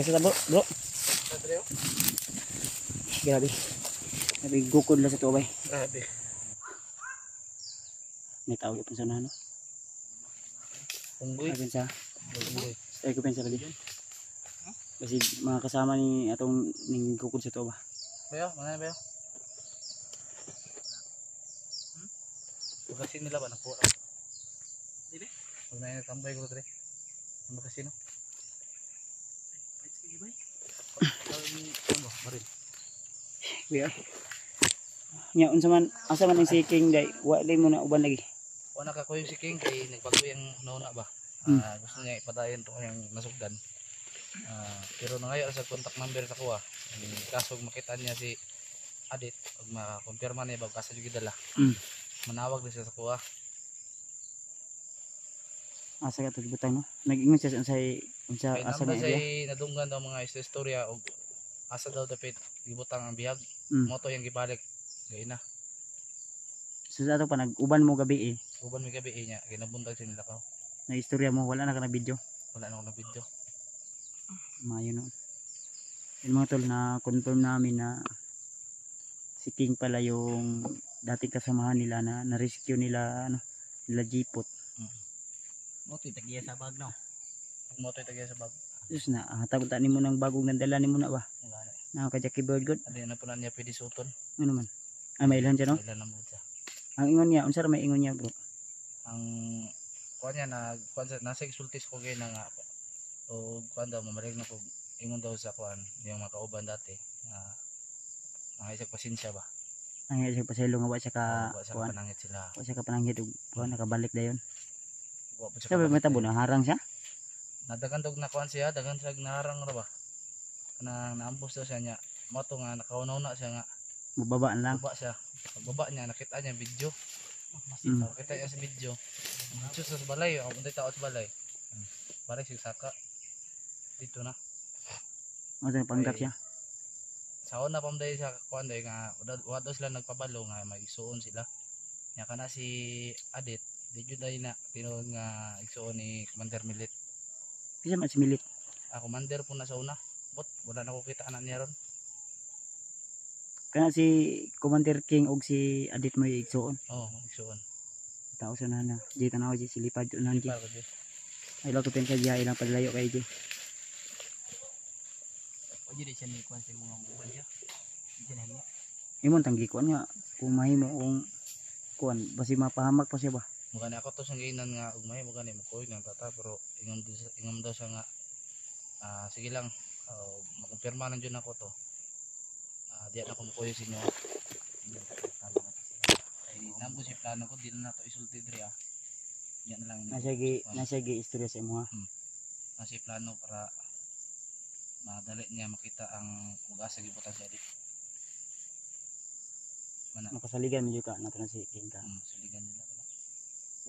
Kasi bro, bro. Grabe. Grabe gukod lang sa tubay. Grabe. May tawag yung sana no. Unggoy. Sabi sa. Unggoy. Stay ko pensa lagi. Kasi mga kasama ni atong ning gukod sa tuba. Bayo, mana bayo? Bakasin nila ba nakuha? Dili. Pag na tambay ko dre. Ang bakasin no. Ay, sige bay. Ano, marin. Biya. Nya unsa man asa man ang seeking day, wa lay mo na uban lagi. Wala ka ko yung si King kay nagbago yung nauna ba. Gusto niya ipadayon to yung nasugdan. Pero nangayo sa contact number sa kuha. Kaso makita niya si Adit, pag makakumpirma niya ba kasa yung dala. Manawag na siya sa kuha. Asa ka tagbutan no. Nag-ingon siya sa unsa Kay asa namba na siya area. nadunggan daw mga istorya og asa daw dapit gibutang ang bihag. Moto yung gibalik. Gay na. So sa ato pa nag-uban mo gabi Uban may gabi niya, ginabuntag siya nila ka. na istorya mo wala na ka na video. Wala na ako na video. Mayo no. Yung mga tol na confirm namin na si King pala yung dating kasamahan nila na na-rescue nila ano nila Jipot. Moto tagiya sa bag no. Moto tagiya sa bag. Sus na hatag ta nimo nang bagong nandala nimo na ba? Na ka Jackie Bird good. Adi na po na niya pwede suton. Ano man? May ilan siya no? Ilan na mo siya. Ang ingon niya, unsa ra may ingon niya bro? Ang kuan niya nasa exultis ko gay na nga o kuan daw mamalig na ko ingon daw sa kuan yung mga kauban dati na mga isang pasensya ba. Ang iya siya pasaylo nga wa siya ka Wa sa kuan. panangit sila. Wa siya ka pananghid og kuan nakabalik dayon. Wa po siya Sabi kabalik matabo dayon. na harang siya. Nadagan dog na kuan siya, dagan siya naharang ra ba. Kana naambos daw siya nya. Mo to nga nakaunaw na siya nga. Mababaan lang. Baba siya. Pagbaba niya nakita niya video. Nakita niya sa video. Video sa balay, ang untay tao sa balay. Balik siya saka dito na. Ano sa panggap siya? Sa una pa dahil sa kuan dahil nga wala daw sila nagpabalo nga magsuon sila. Nya kana si Adit, di jud dahil na tinuod nga igsuon ni Commander Milit. Kisa man si Milit. Commander po na sa una. But wala na ko kita anak niya ron. Kana si Commander King og si Adit mo igsuon. Igsuon. Tao sa nana. Di tanaw di silipad unan di. Para ko di. Ay lang ko pensa diha ilang padlayo kay di. O di siya ni kuan sa mga uban siya. Di na niya. Imong tanggi kuan nga kung mahimo kung kuan basi mapahamak pa siya ba. Mugani ako to sa ginan nga ug may mugani makuy ng tata pero ingam daw siya nga sige lang makumpirma na jud ako to. Di na ko makuy sa inyo. Ay namo si plano ko di na to isulti diri Yan na lang. Nasa gi istorya sa imo ha. Nasa plano para madali niya makita ang ug-asa gibutan sa Adit. Makasaligan mo ka nato na si King ka. Saligan nila.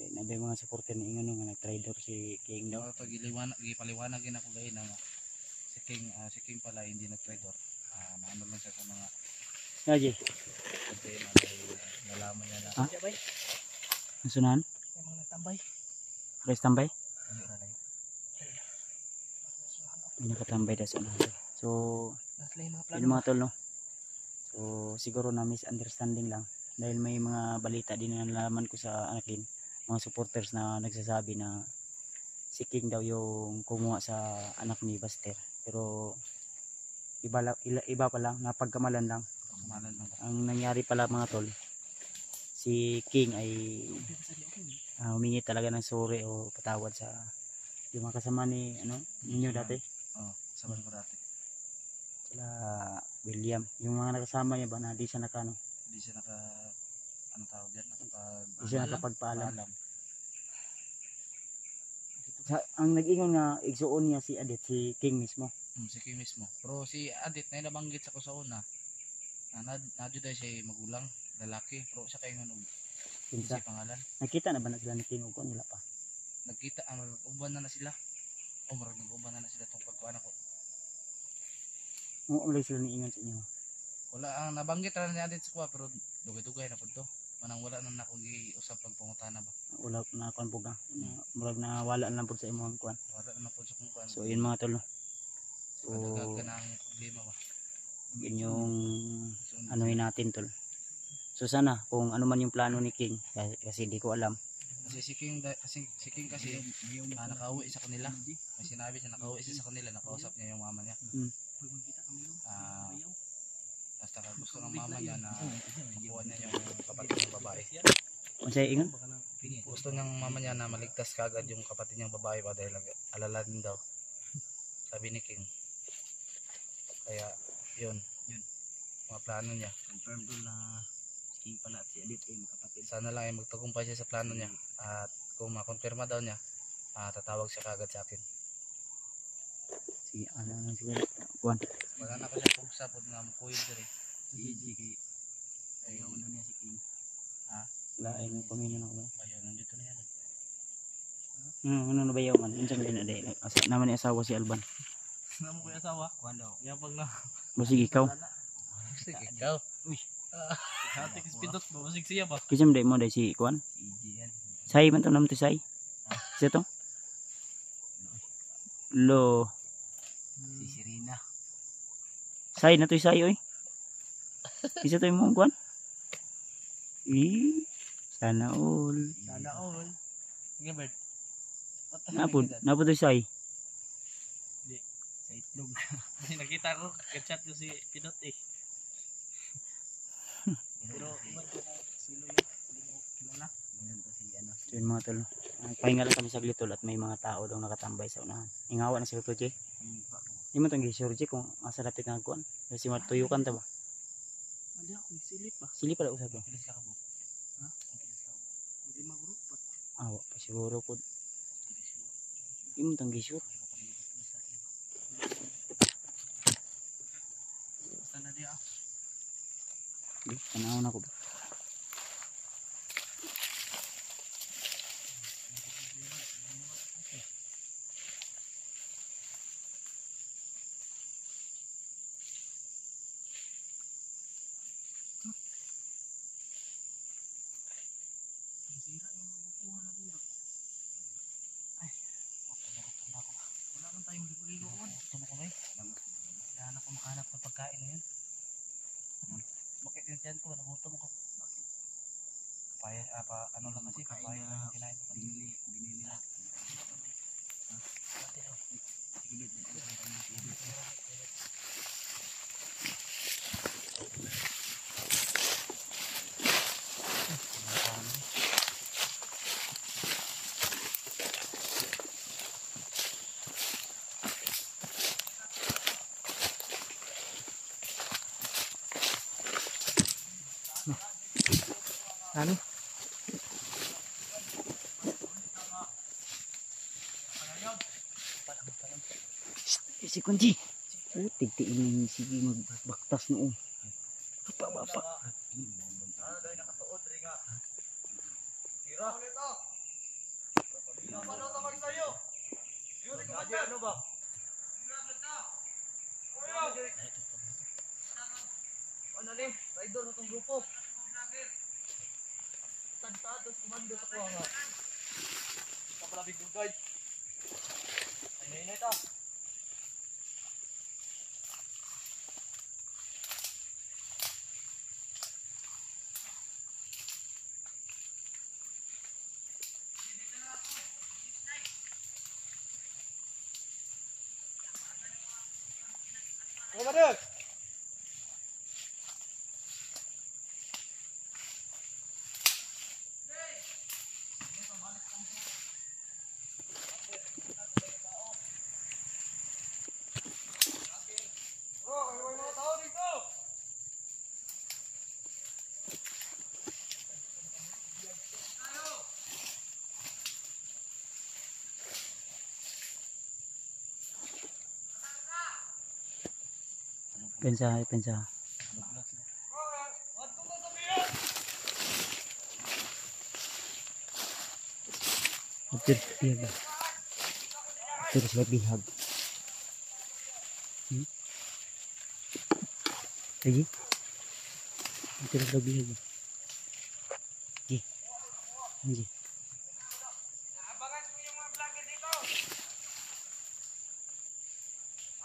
Nabay mga supporter ni ingon nga nag-trader si King daw. Ito gipaliwanag din ako gayon na si King pala hindi nag-trader. Naano lang siya sa mga Ngaji. kasi nalaman niya na. Sabay. Nasunan? Yung mga tambay. Press tambay? Ano na yun? May nakatambay daw sa unahan. So, yun mga tol no. So, siguro na misunderstanding lang. Dahil may mga balita din na nalaman ko sa akin. Mga supporters na nagsasabi na si King daw yung kumuha sa anak ni Buster. Pero iba pa lang, napagkamalan lang. Ang nangyari pala mga tol, si King ay humingi talaga ng sorry o patawad sa yung mga kasama ni ninyo dati. Kasama ko dati. Sila William, yung mga nakasama niya ba na di siya nakano? Di siya tawag diyan, Di siya nakapagpaalam. Ang nag-ingon nga igsuon niya si Adit, si King mismo. Si King mismo. Pero si Adit na nabanggit sa ko sa una. Nadyo dahil siya magulang, lalaki. Pero siya kayo nga Kinsa? si pangalan. Nakita na ba na sila ni King o wala pa? Nagkita, uban na sila. Marag nag-uban na sila itong pagkuhan ako. Uulay sila ni ingon sa inyo. Wala ang nabanggit na ni Adit sa kuha, pero dugay-dugay na po ito. Manang wala na akong giusap pagpungutana ba. Wala na kuan po ka. Murag na wala lang po sa imong kuan. Wala na po sa kung kuhan. So yun mga tol. So Madagag ka ng problema ba? yun yung anuhin natin tol. So sana kung ano man yung plano ni King, kasi di ko alam. Kasi si King kasi nakauwi sa kanila. May sinabi siya nakauwi siya sa kanila, nakausap niya yung mama niya. Basta gusto ng mama niya na makuha niya yung kapatid niyang babae. Unsay ingon? Gusto ng mama niya na maligtas kagad yung kapatid niyang babae pa dahil alala din daw. Sabi ni King. Kaya yun mga plano niya. Confirm doon na si King pala at si Adit ay magkapatid. Sana lang ay magtagumpay siya sa plano niya. At kung makonfirma daw niya, tatawag siya kagad sa akin. Si ano nang siguro kuan. Wala na ko siya pugsa pod nga mukuyod diri. Si EJ kay ayaw na niya si King. Lain mo pamilya na ko. Ayaw nandito na yan. Ano na bayaw man? Unsa man din aday? Naman ni asawa si Alban. Namo ko asawa? Kuno. Yapag na. Basig ikaw. Sige ikaw. Uy. Hati kispidot mo basig siya ba? Kisam day mo day si kuan. Si EJ yan. Say man to nam to say. Siya to? Lo. Si Serena. Say na to say oy. Isa to imong kuan. Sana all. Sana all. Sige Bert. Napod to say. Sa itlog. Kasi nakita ko kachat ko si Pinot eh. Pero iman ko na silo yun. Kilala. So yun mga tol. Pahinga lang kami saglit tol at may mga tao daw nakatambay sa unahan. Ingawa na sila to Jay. Hindi mo itong gisure Jay kung asa lapit na kuan. Kasi matuyukan ta ba? Hindi ako silip ba? Sili pala usap ba? Pilis ka mo. Ha? Hindi magrupat. Awa pa siguro po. Hindi mo itong gisure. Basta na di ah. Tanawin ako ba? Wala man tayong ligo-ligoon. Gutom ko ba eh? Kailangan ako makahanap ng pagkain ngayon. Bakit yung tiyan ko? Nagutom ko. Bakit? Papaya, ano lang kasi, papaya lang yung kinain ko. Binili lang. Bakit daw? Ano? Si Kunji. Tigtiin yung sige magbaktas noon. Bapa. Ano daw yung nakatuod rin nga? Tira. Ano daw tawag sa'yo? Yuri ko ano ba? Ano ni? Rider na itong grupo. Tantados kumando sa kuha nga. Kapalabig dugay. Ay na ito. Kumadek! Pensa. Terus bihag. Lagi. Terus bihag. Ji. Abangan ko yung mga vlogger dito.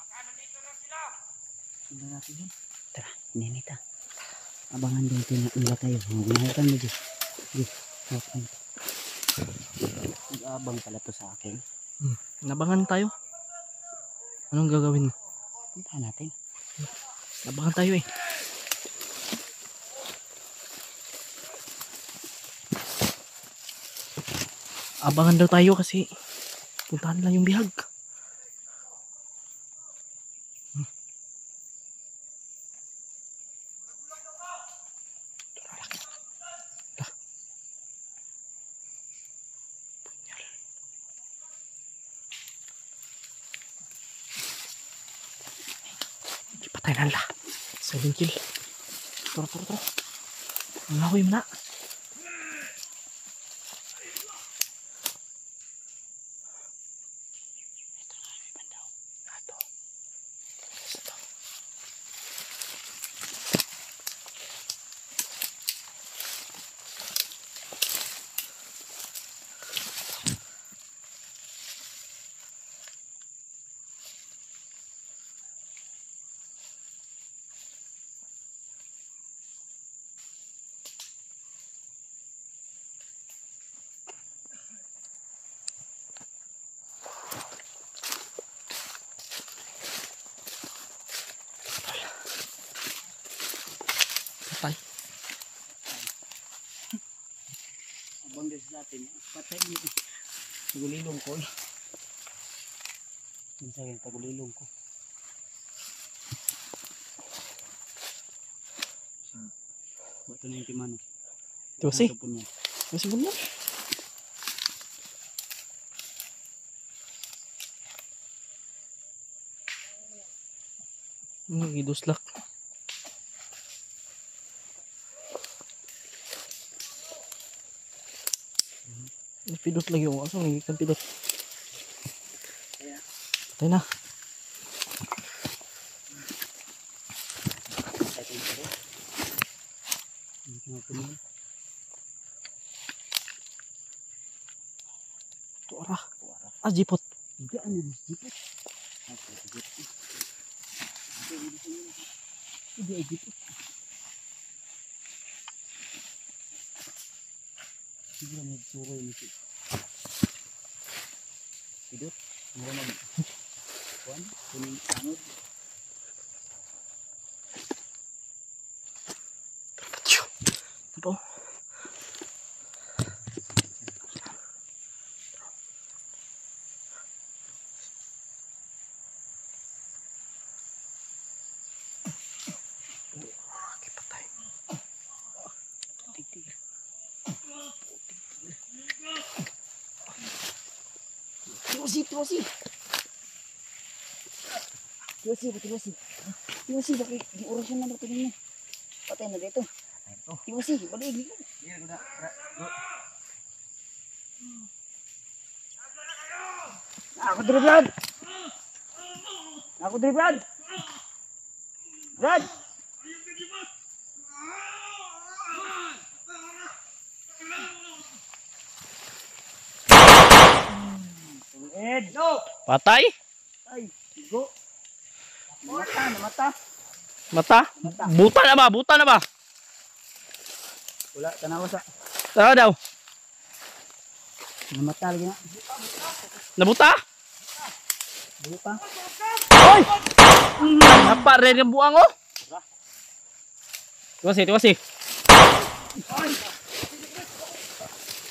Makano dito? Tingnan natin yun. Tara, ninita. Abangan din nila tayo. Ginahatan mo dyan. Nag-abang pala to sa akin. Nabangan tayo. Anong gagawin mo? Puntahan natin. Nabangan tayo eh. Abangan daw tayo kasi puntahan lang yung bihag. Patay na la. Silent kill. Tara. Ang lahoy mo na. Patay. Abang din sa atin. Patay niyo. Tagulilong ko. Minsan tagulilong ko. Bato na yung timano. Tuwasi. Tuwasi mo na. Giduslak. Pidot lagi yung aso, may ikan pidot. Patay na. Tuara. Jipot. Hindi, ano yung jipot? Hindi, jipot. Hindi, nagsuro yung ito. Pidot, mura mag kuan, kuning angod. Ito. Patay. Tigil. Tiwasi. Tiwasi, bakit di orasyon na natin mo? Patay na dito. Tiwasi, balik. Ako diri, Brad. Brad. No. Patay? Ay, go. Mata. Mata? Buta na ba? Wala, tanawa sa. Tara daw. Namata lagi na. Nabuta? Buta. Oy! Napa rin yung buang oh. Tiwasi.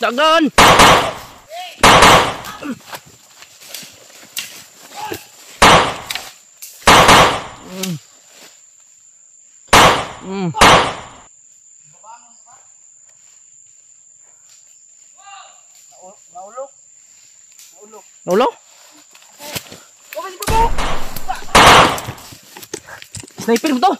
Dagan! Naulog? Sniper mo to!